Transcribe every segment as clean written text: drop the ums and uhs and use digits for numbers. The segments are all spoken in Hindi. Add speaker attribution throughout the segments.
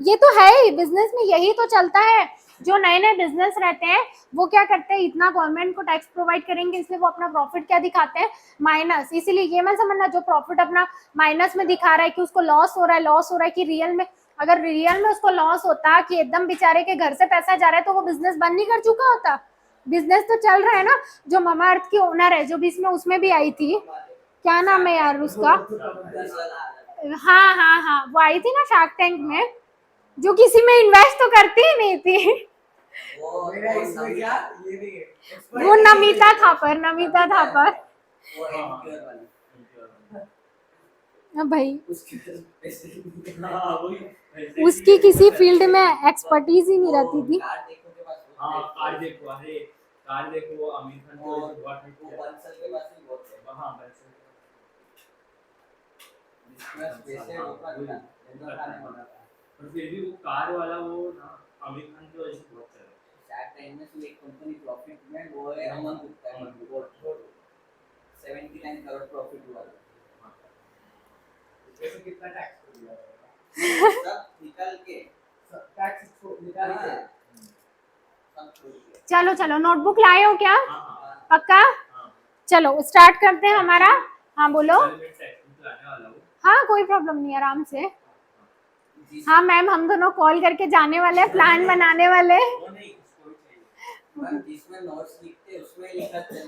Speaker 1: ये तो है ही, बिजनेस में यही तो चलता है। जो नए नए बिजनेस रहते हैं वो क्या करते हैं, इतना गवर्नमेंट को टैक्स प्रोवाइड करेंगे इसलिए वो अपना प्रॉफिट क्या दिखाते हैं, माइनस। इसीलिए ये मत समझना जो प्रॉफिट अपना माइनस में दिखा रहा है कि उसको लॉस हो रहा है कि रियल में, अगर रियल में उसको लॉस होता कि एकदम बेचारे के घर से पैसा जा रहा है तो वो बिजनेस बंद नहीं कर चुका होता। बिजनेस तो चल रहा है ना। जो ममा अर्थ की ओनर है जो बीच में उसमें भी आई थी, क्या नाम है यार उसका, हाँ हाँ हाँ, वो आई थी ना शार्क टैंक में, जो किसी में इन्वेस्ट तो करती ही नहीं थी। वो नमिता थापर भाई, उसकी किसी फील्ड में एक्सपर्टीज ही नहीं रहती थी।
Speaker 2: कार देखो आमिर खान को बहुत वो बंसल के पास ही बहुत है। हां बंसल वैसे होता था जनरल खाने वाला था, पर फिर भी वो कार वाला वो ना आमिर खान की वजह से बहुत चला। शायद टाइम में से एक कंपनी प्रॉफिट में वो है अमन गुप्ता है, 79 करोड़ प्रॉफिट हुआ था। जैसे कितना टैक्स दिया सब निकाल के, सब टैक्स निकाल के
Speaker 1: चलो चलो नोटबुक लाए हो क्या, पक्का? चलो स्टार्ट करते हैं हमारा। हाँ बोलो। हाँ कोई प्रॉब्लम नहीं, आराम से। हाँ मैम, हम दोनों कॉल करके जाने वाले हैं, प्लान बनाने वाले हैं।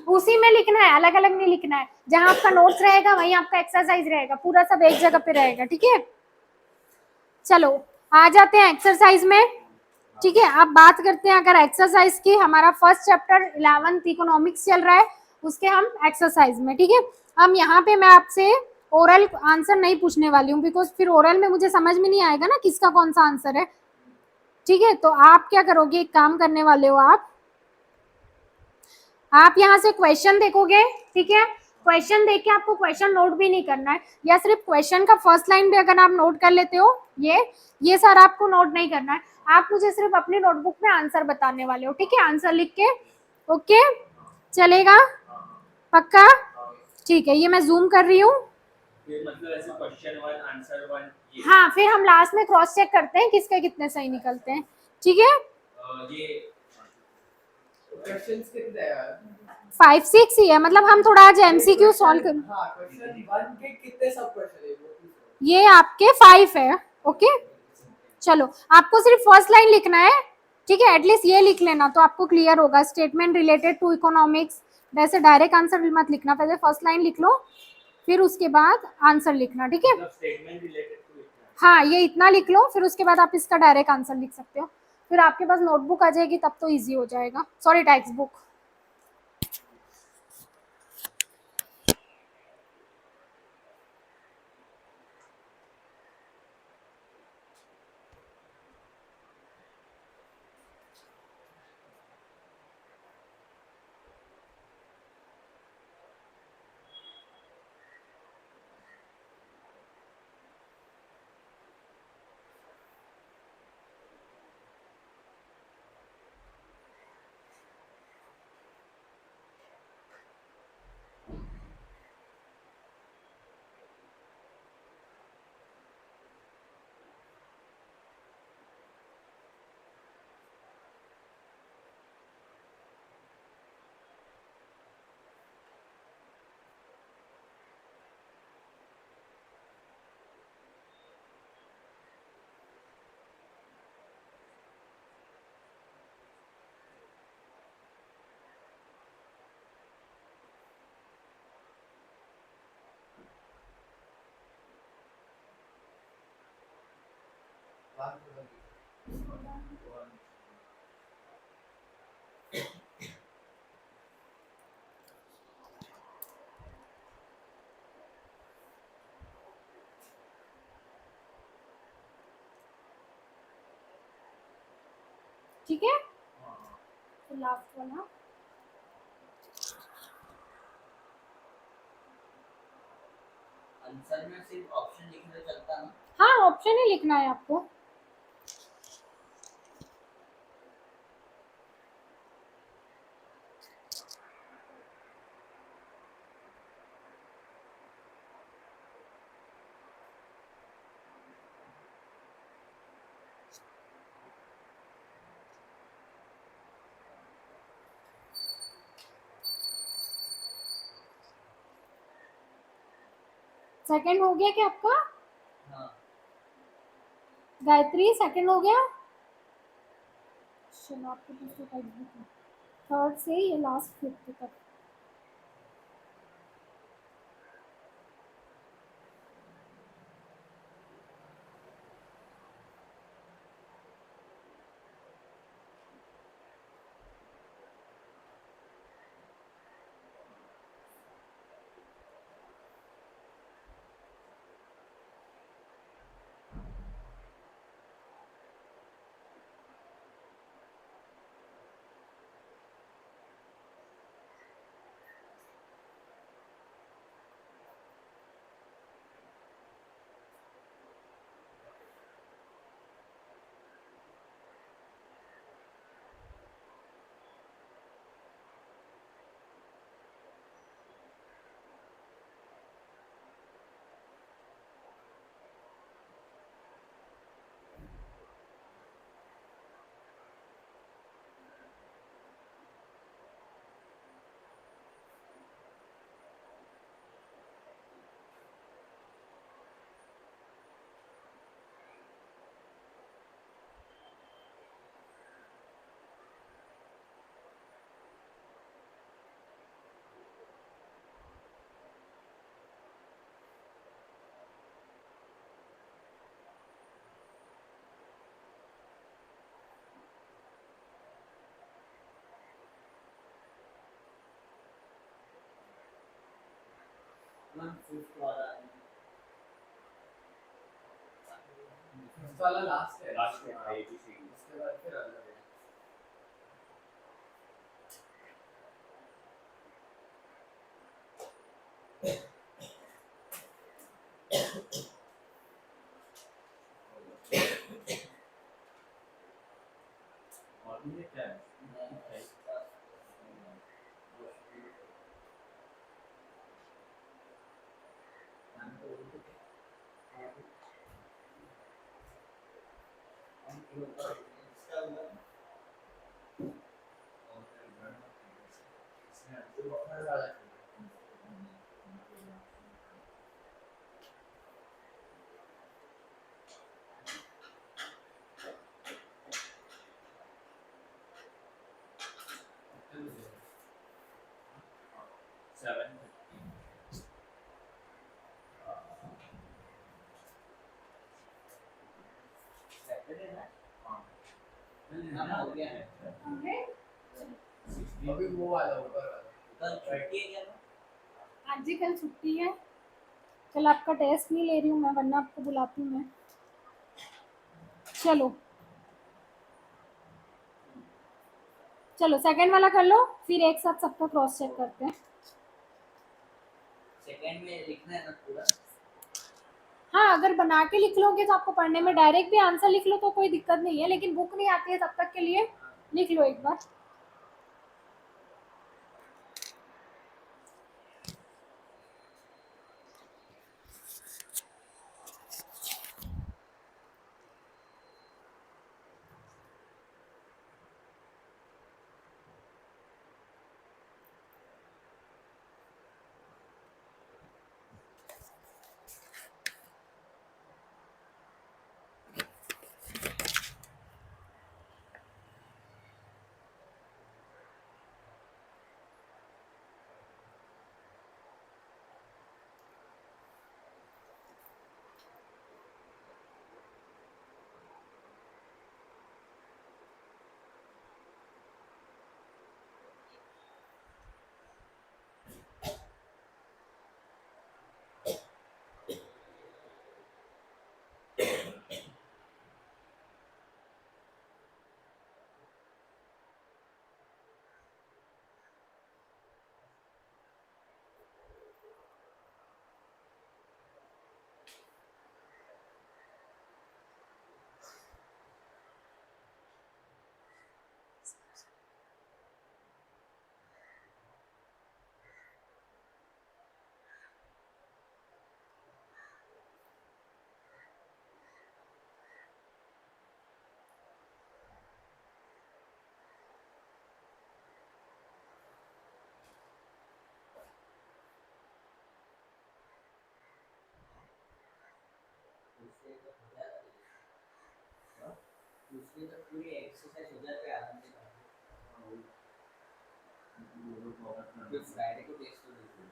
Speaker 1: उसी में लिखना है, अलग अलग नहीं लिखना है। जहाँ आपका नोट्स रहेगा वहीं आपका एक्सरसाइज रहेगा, पूरा सब एक जगह पे रहेगा, ठीक है? चलो आ जाते हैं एक्सरसाइज में, ठीक है? अब बात करते हैं अगर एक्सरसाइज की, हमारा फर्स्ट चैप्टर 11th इकोनॉमिक्स चल रहा है, उसके हम एक्सरसाइज में, ठीक है? हम यहाँ पे मैं आपसे ओरल आंसर नहीं पूछने वाली हूँ, बिकॉज फिर ओरल में मुझे समझ में नहीं आएगा ना किसका कौन सा आंसर है, ठीक है? तो आप क्या करोगे, एक काम करने वाले हो आप यहाँ से क्वेश्चन देखोगे, ठीक है? क्वेश्चन देख के आपको क्वेश्चन नोट भी नहीं करना है, या सिर्फ क्वेश्चन का फर्स्ट लाइन भी अगर आप नोट कर लेते हो, ये सर आपको नोट नहीं करना है, आप मुझे सिर्फ अपनी नोटबुक में आंसर बताने वाले हो, ठीक है? आंसर लिख के, ओके चलेगा? पक्का? ठीक है, ये मैं जूम कर रही हूँ।
Speaker 2: मतलब ऐसे क्वेश्चन 1 आंसर 1,
Speaker 1: हाँ फिर हम लास्ट में क्रॉस चेक करते हैं किसके कितने सही निकलते हैं, ठीक है?
Speaker 2: ये क्वेश्चंस कितने हैं?
Speaker 1: 5-6 ही है, मतलब हम थोड़ा आज एमसीक्यू सॉल्व कर,
Speaker 2: हाँ क्वेश्चन 1 के कितने सब क्वेश्चन है?
Speaker 1: ये आपके 5 है, ओके? चलो आपको सिर्फ फर्स्ट लाइन लिखना है, ठीक है? एटलीस्ट ये लिख लेना तो आपको क्लियर होगा। स्टेटमेंट रिलेटेड टू इकोनॉमिक्स, वैसे डायरेक्ट आंसर मत लिखना, पहले फर्स्ट लाइन लिख लो फिर उसके बाद आंसर लिखना, ठीक है?
Speaker 2: स्टेटमेंट रिलेटेड टू,
Speaker 1: हाँ ये इतना लिख लो, फिर उसके बाद आप इसका डायरेक्ट आंसर लिख सकते हो, फिर आपके पास नोटबुक आ जाएगी तब तो ईजी हो जाएगा, सॉरी टेक्स्ट बुक। ठीक है, तो लास्ट वाला
Speaker 2: आंसर में सिर्फ ऑप्शन लिखने से चलता ना?
Speaker 1: हाँ ऑप्शन ही लिखना है आपको। सेकंड हो गया क्या आपका?
Speaker 2: हाँ
Speaker 1: गायत्री सेकंड हो गया? चलो आपके पास तो टेक्स्ट बुक है, थर्ड से ये लास्ट फिफ्थ तक।
Speaker 2: मैम फिफ्थ वाला फिफ्थ वाला लास्ट है,
Speaker 3: लास्ट में हाँ एबीसी
Speaker 2: उसके बाद फिर अलग है।
Speaker 3: और ये क्या है? सेवन
Speaker 2: सैटरडे ना
Speaker 3: हाँ
Speaker 2: ना हो गया है।
Speaker 3: अभी वो वाला ऊपर वाला
Speaker 2: कल छुट्टी है क्या?
Speaker 1: आज ही कल छुट्टी है। कल आपका टेस्ट नहीं ले रही हूँ मैं, वरना आपको बुलाती हूँ मैं। चलो चलो सेकंड वाला कर लो, फिर एक साथ सबका क्रॉस चेक करते हैं।
Speaker 2: सेकंड में लिखना है ना पूरा?
Speaker 1: हाँ, अगर बना के लिख लोगे तो आपको पढ़ने में डायरेक्ट भी आंसर लिख लो तो कोई दिक्कत नहीं है, लेकिन बुक नहीं आती है तब तक के लिए लिख लो एक बार।
Speaker 2: उसके तो पूरी एक्सरसाइज हो जाती है आराम से। फिर फ्राइडे को टेस्ट हो जाती है।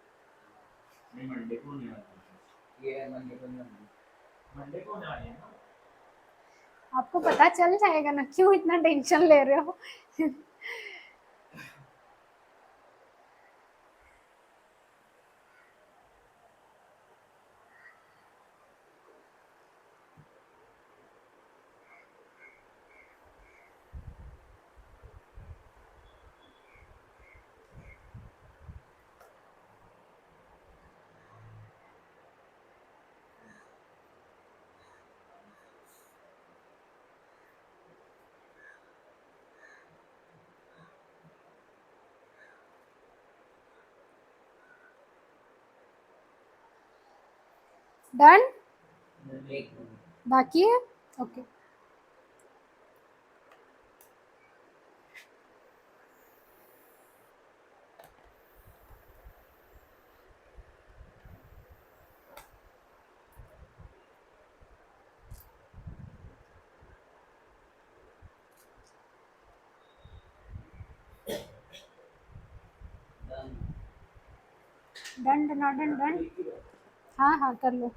Speaker 3: नहीं मंडे को नहीं आता।
Speaker 2: ये मंडे को नहीं होगी।
Speaker 3: मंडे को नहीं आनी है ना।
Speaker 1: आपको पता चल जाएगा ना, क्यों इतना टेंशन ले रहे हो? डन?
Speaker 2: एक
Speaker 1: बाकी है? Okay. Done done done done. हाँ हाँ कर लो।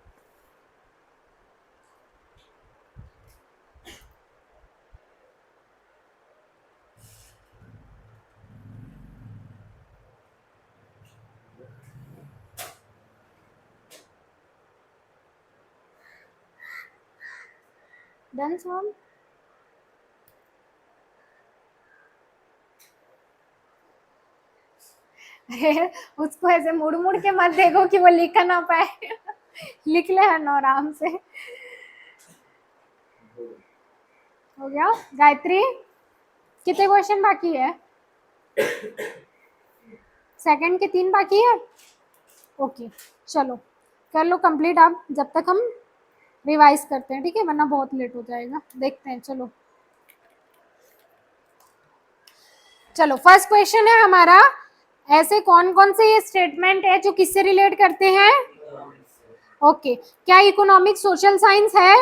Speaker 1: डन सॉम। अरे उसको ऐसे मुड़ मुड़ के मत देखो कि वो लिख ना पाए। लिख ले है ना आराम से। हो गया गायत्री? कितने क्वेश्चन बाकी है? सेकंड के 3 बाकी है। ओके चलो कर लो कंप्लीट आप, जब तक हम रिवाइज करते हैं, ठीक है, वरना बहुत लेट हो जाएगा। देखते हैं चलो। चलो फर्स्ट क्वेश्चन है हमारा, ऐसे कौन कौन से ये स्टेटमेंट है जो किससे रिलेट करते हैं? ओके क्या इकोनॉमिक सोशल साइंस है?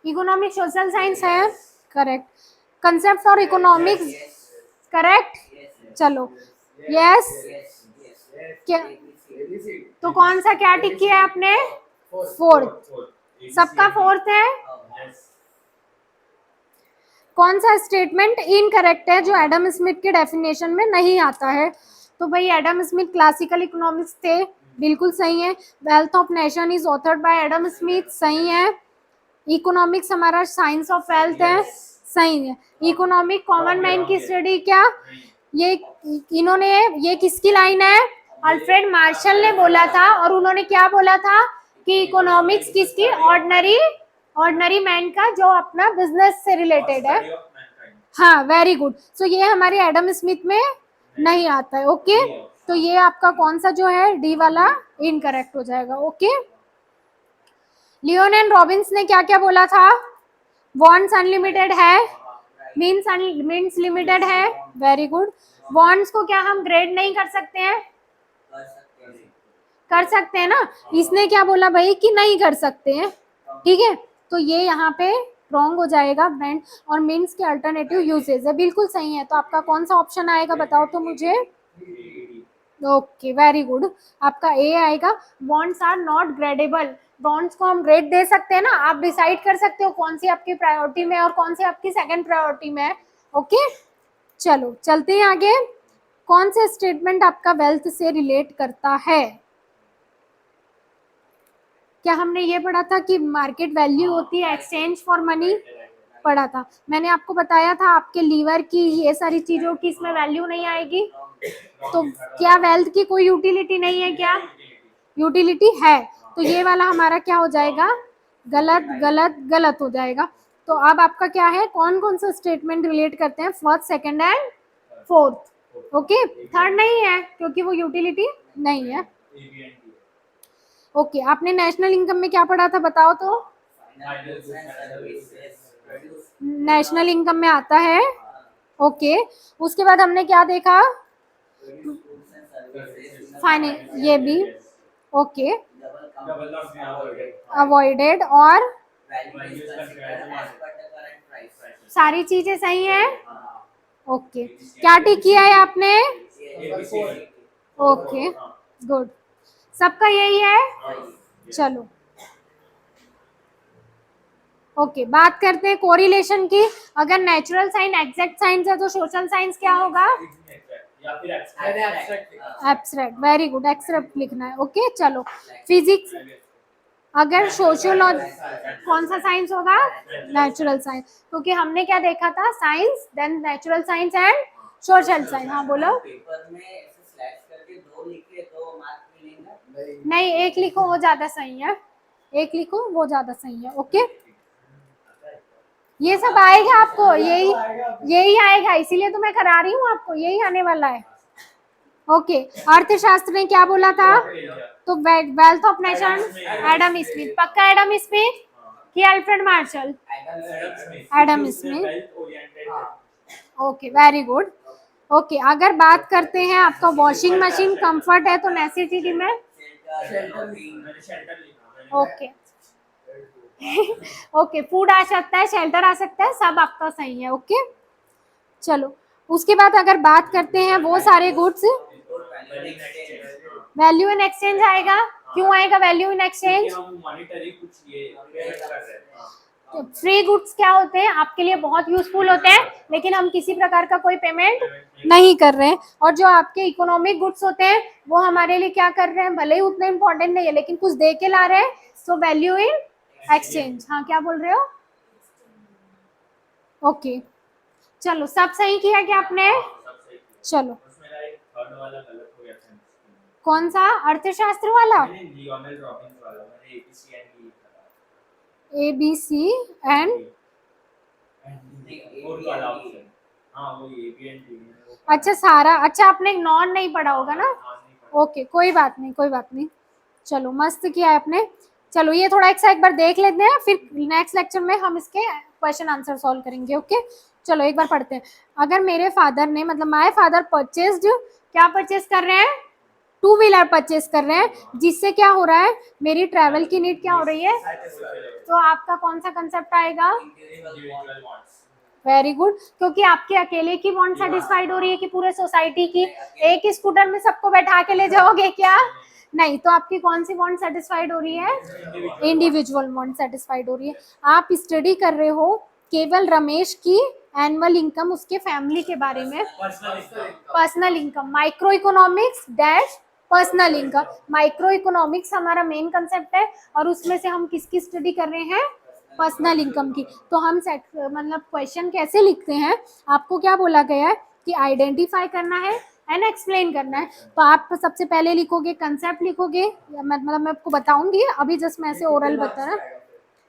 Speaker 1: इकोनॉमिक सोशल साइंस है, करेक्ट। कंसेप्ट और इकोनॉमिक्स, करेक्ट। चलो यस क्या, तो कौन सा क्या टिक किया है आपने? फोर्थ। सबका फोर्थ है। कौन सा स्टेटमेंट इनकरेक्ट है जो एडम स्मिथ के डेफिनेशन में नहीं आता है? तो भाई एडम स्मिथ क्लासिकल इकोनॉमिक्स थे, बिल्कुल सही है। Wealth of nation is authored bye Adam Smith, सही है। इकोनॉमिक्स हमारा साइंस ऑफ वेल्थ है, सही है। इकोनॉमिक कॉमन मैन की स्टडी क्या, ये इन्होंने, ये किसकी लाइन है? अल्फ्रेड मार्शल ने बोला था, और उन्होंने क्या बोला था कि इकोनॉमिक्स किसकी? ऑर्डिनरी मैन का, जो अपना बिजनेस से रिलेटेड है। हाँ वेरी गुड। सो ये हमारे एडम स्मिथ में नहीं आता है। ओके तो ये आपका कौन सा जो है डी वाला इनकरेक्ट हो जाएगा। ओके लियोन एंड रॉबिन्स ने क्या क्या बोला था? बॉन्ड्स अनलिमिटेड है, मीन्स लिमिटेड है, वेरी गुड। बॉन्ड्स को क्या हम ग्रेड नहीं कर सकते हैं? कर सकते हैं ना। इसने क्या बोला भाई कि नहीं कर सकते हैं, ठीक है। तो ये यहाँ पे रॉन्ग हो जाएगा। ब्रांड और मीन्स के अल्टरनेटिव यूजेस है, बिल्कुल सही है। तो आपका कौन सा ऑप्शन आएगा बताओ तो मुझे। ओके वेरी गुड, आपका ए आएगा। Bonds are not gradeable, bonds को हम ग्रेड दे सकते हैं ना, आप डिसाइड कर सकते हो कौन सी आपकी प्रायोरिटी में और कौन सी आपकी सेकंड प्रायोरिटी में है। ओके चलो चलते हैं आगे। कौन से स्टेटमेंट आपका वेल्थ से रिलेट करता है? क्या हमने ये पढ़ा था कि मार्केट वैल्यू होती है एक्सचेंज फॉर मनी? पढ़ा था मैंने, आपको बताया था आपके लीवर की, ये सारी चीजों की इसमें वैल्यू नहीं आएगी। तो क्या वेल्थ की कोई यूटिलिटी नहीं है क्या? यूटिलिटी है। तो ये वाला हमारा क्या हो जाएगा? गलत गलत गलत हो जाएगा। तो अब आपका क्या है, कौन कौन सा स्टेटमेंट रिलेट करते हैं? First, second and fourth. Okay third नहीं है क्योंकि वो यूटिलिटी नहीं है। ओके आपने नेशनल इनकम में क्या पढ़ा था बताओ तो? नेशनल इनकम में आता है। ओके उसके बाद हमने क्या देखा? फाइनेंस, ये भी ओके।
Speaker 3: डबल लॉस भी अवॉइडेड
Speaker 1: अवॉइडेड और
Speaker 2: value is considered as per the current price.
Speaker 1: सारी चीजें सही हैं।
Speaker 2: हाँ,
Speaker 1: ओके, क्या टिक किया है आपने?
Speaker 2: ABC
Speaker 1: ओके, गुड, सबका यही है। चलो ओके, बात करते हैं कोरिलेशन की। अगर नेचुरल साइन एग्जैक्ट साइंस है तो सोशल साइंस क्या होगा?
Speaker 3: या फिर
Speaker 1: एब्स्ट्रैक्ट, वेरी गुड, एब्स्ट्रैक्ट लिखना है। ओके चलो, फिजिक्स अगर सोशियोलॉजी कौन सा साइंस होगा? नेचुरल साइंस, क्योंकि हमने क्या देखा था? Science, then natural science and social science. हाँ बोलो।
Speaker 2: पेपर में ऐसे स्लैश करके 2 लिखे तो मार्क मिलेंगे?
Speaker 1: नहीं, एक लिखो वो ज्यादा सही है, एक लिखो वो ज्यादा सही है। ओके, ये सब आएगा आपको, यही आएगा, इसीलिए तो मैं करा रही हूँ आपको, यही आने वाला है। ओके, अर्थशास्त्र ने क्या बोला था? तो wealth of nation, Adam Smith. पक्का एडम स्मिथ कि Alfred Marshall? Adam Smith. Okay, very good. Okay, अगर बात करते हैं आपका वॉशिंग मशीन कंफर्ट है तो नेसेसिटी में ओके ओके, फूड आ सकता है, शेल्टर आ सकता है, सब आपका सही है। ओके चलो, उसके बाद अगर बात करते हैं वो सारे गुड्स, वैल्यू इन एक्सचेंज आएगा। क्यों आएगा वैल्यू इन एक्सचेंज?
Speaker 3: मॉनिटरी कुछ ये पेमेंट कर रहे हैं।
Speaker 1: फ्री गुड्स क्या होते हैं? आपके लिए बहुत यूजफुल होते हैं, लेकिन हम किसी प्रकार का कोई पेमेंट नहीं कर रहे हैं। और जो आपके इकोनॉमिक गुड्स होते हैं वो हमारे लिए क्या कर रहे हैं? भले ही उतना इंपॉर्टेंट नहीं है लेकिन कुछ दे के ला रहे हैं, सो वैल्यू इन एक्सचेंज। हाँ, क्या बोल रहे हो? ओके चलो, सब सही किया क्या आपने? चलो,
Speaker 3: उसमें एक थर्ड वाला गलत हो गया था।
Speaker 1: कौन सा? अर्थशास्त्र वाला?
Speaker 3: मैंने लियोनेल रॉबिन्स वाला, मैंने ABC एंड लिखा था।
Speaker 1: ABC एंड
Speaker 3: और वाला ऑप्शन, हाँ वो AB एंड D।
Speaker 1: अच्छा, सारा, अच्छा आपने नॉन नहीं पढ़ा होगा ना? ओके, कोई बात नहीं, कोई बात नहीं। चलो, मस्त किया है आपने। चलो, ये थोड़ा एक बार देख लेते हैं, फिर नेक्स्ट लेक्चर में हम इसके क्वेश्चन आंसर सॉल्व करेंगे। ओके चलो, एक बार पढ़ते हैं। अगर मेरे फादर ने, मतलब माय फादर परचेस्ड, क्या परचेस कर रहे हैं? 2 व्हीलर परचेस कर रहे हैं, जिससे क्या हो रहा है? मेरी ट्रैवल की नीड क्या हो रही है? तो आपका कौन सा कंसेप्ट आएगा? वेरी गुड, क्योंकि आपके अकेले की वांट सेटिस्फाइड हो रही है कि पूरे सोसाइटी की? एक स्कूटर में सबको बैठा के ले जाओगे क्या? नहीं, तो आपकी कौन सी वांट सेटिस्फाइड हो रही है? इंडिविजुअल वांट सेटिस्फाइड हो रही है। आप स्टडी कर रहे हो केवल रमेश की एनुअल इनकम, उसके फैमिली के बारे में, personal income, micro economics dash personal income. Micro economics हमारा मेन कंसेप्ट है और उसमें से हम किसकी स्टडी कर रहे हैं? पर्सनल इनकम की। तो हम मतलब क्वेश्चन कैसे लिखते हैं? आपको क्या बोला गया है कि आइडेंटिफाई करना है एंड एक्सप्लेन करना है। तो आप सबसे पहले लिखोगे कंसेप्ट, लिखोगे, मतलब मैं आपको बताऊंगी, अभी जस्ट मैं ऐसे ओरल बता रहा।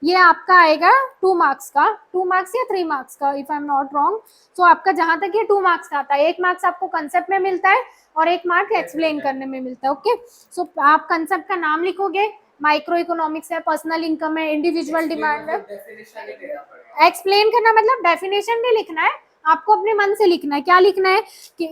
Speaker 1: ये आपका आएगा 2 मार्क्स का, 2 मार्क्स या 3 मार्क्स का, if I am not wrong. तो आपका जहां तक ये 2 मार्क्स का आता है, 1 मार्क्स आपको कंसेप्ट में मिलता है और 1 मार्क एक्सप्लेन करने में मिलता है। ओके, सो आप कंसेप्ट का नाम लिखोगे, माइक्रो इकोनॉमिक्स है, पर्सनल इनकम है, इंडिविजुअल डिमांड है। एक्सप्लेन करना मतलब डेफिनेशन नहीं लिखना है, आपको अपने मन से लिखना है। क्या लिखना है कि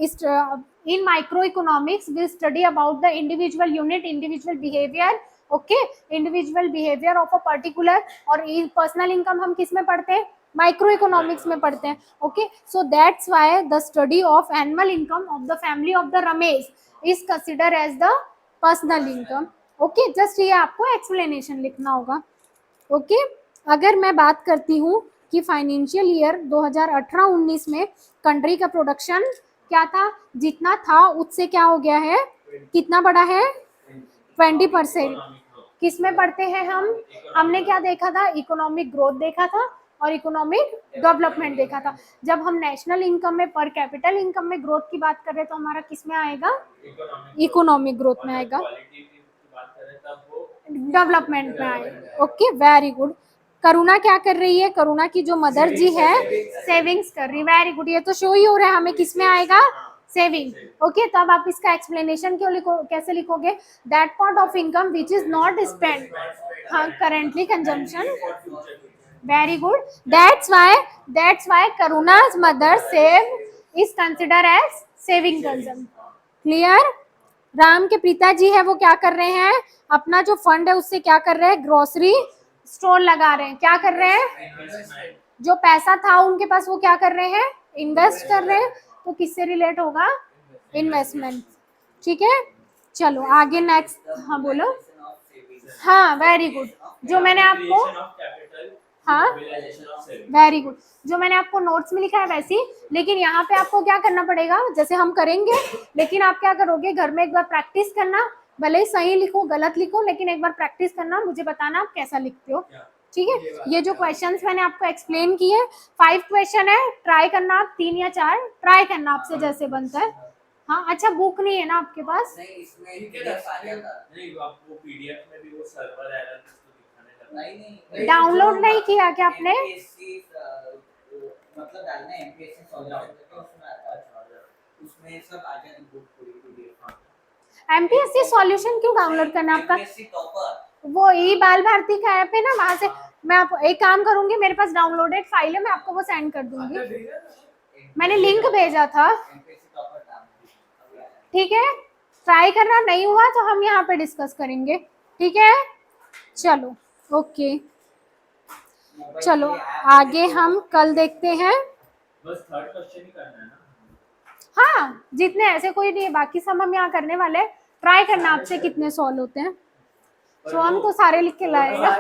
Speaker 1: in micro economics we study about the individual unit, individual behaviour. Okay, individual behaviour of a particular. और पर्सनल इनकम हम किस में पढ़ते हैं? माइक्रो इकोनॉमिक्स में पढ़ते हैं। Okay, so that's why the study of annual income of the family of the Ramesh is consider as the personal income. Okay, just ये आपको एक्सप्लेनेशन लिखना होगा। ओके, अगर मैं बात करती हूँ कि फाइनेंशियल ईयर 2018-19 में कंट्री का प्रोडक्शन क्या था? जितना था उससे क्या हो गया है? कितना बड़ा है? 20%। किस में पढ़ते हैं हम? हमने क्या देखा था? इकोनॉमिक ग्रोथ देखा था और इकोनॉमिक डेवलपमेंट देखा था। जब हम नेशनल इनकम में, पर कैपिटल इनकम में ग्रोथ की बात कर रहे हैं तो हमारा किस में आएगा? इकोनॉमिक ग्रोथ में आएगा, डेवलपमेंट में आएगा। Okay, very good. करुणा क्या कर रही है? करुणा की जो मदर जी है सेविंग्स कर रही है। वेरी गुड, ये तो शो ही हो रहा है हमें किस में आएगा? सेविंग। ओके, तब आप इसका एक्सप्लेनेशन क्यों लिखो, कैसे लिखोगे? That part of income which is not spend, हाँ, currently consumption. Very good, that's why करुणा's mother save is considered as saving consumption. Clear? Ram के पिताजी है वो क्या कर रहे हैं, अपना जो फंड है उससे क्या कर रहे हैं, ग्रोसरी स्टोर लगा रहे हैं। क्या कर रहे हैं,
Speaker 3: इन्वेस्टमेंट
Speaker 1: जो पैसा था उनके पास वो क्या कर रहे हैं, इन्वेस्ट कर रहे हैं। तो किससे रिलेट होगा, इन्वेस्टमेंट। ठीक है, चलो आगे नेक्स्ट। हाँ बोलो। हाँ वेरी गुड, जो मैंने आपको,
Speaker 3: क्रिएशन ऑफ कैपिटल,
Speaker 1: हाँ
Speaker 3: mobilisation of saving.
Speaker 1: Very good, जो मैंने आपको नोट्स में लिखा है वैसी। लेकिन यहाँ पे आपको क्या करना पड़ेगा, जैसे हम करेंगे, लेकिन आप क्या करोगे, घर में एक बार प्रैक्टिस करना, भले ही सही लिखो गलत लिखो, लेकिन एक बार प्रैक्टिस करना, मुझे बताना आप कैसा लिखते हो। ठीक है, ये जो क्वेश्चंस मैंने आपको एक्सप्लेन किए, 5 क्वेश्चन है, ट्राई करना आप 3 या 4 ट्राई करना आपसे जैसे बनता है। हाँ अच्छा, बुक नहीं है ना आपके पास,
Speaker 2: नहीं इसमें
Speaker 3: ठीक है,
Speaker 2: PDF आ जाता।
Speaker 3: नहीं आपको पीडीएफ में भी वो सर्वर एरर इसको दिखाने लगता है।
Speaker 2: नहीं
Speaker 1: डाउनलोड नहीं किया क्या आपने,
Speaker 2: MPSC मतलब डालना है MPSC सॉल्यूशन करके उसमें आता है, उसमें सब आ जाती बुक पूरी PDF।
Speaker 1: एमपीएससी सॉल्यूशन क्यों डाउनलोड करना है आपका,
Speaker 2: MPSC टॉपर
Speaker 1: वो ई बाल भारती का ऐप है ना, वहां से मैं आप एक काम करूंगी, मेरे पास डाउनलोडेड फाइल है, मैं आपको वो सेंड कर दूंगी, मैंने लिंक भेजा था।
Speaker 2: MPSC टॉपर नाम
Speaker 1: ठीक है, ट्राई करना, नहीं हुआ तो हम यहाँ पे डिस्कस करेंगे। ठीक है, चलो ओके, चलो आगे हम कल देखते हैं।
Speaker 3: बस थर्ड क्वेश्चन ही करना है ना।
Speaker 1: हाँ जितने, ऐसे कोई नहीं है, बाकी सब हम यहाँ करने वाले हैं। ट्राई करना आपसे कितने सॉल्व होते हैं, तो हम तो सारे लिख के लाएगा।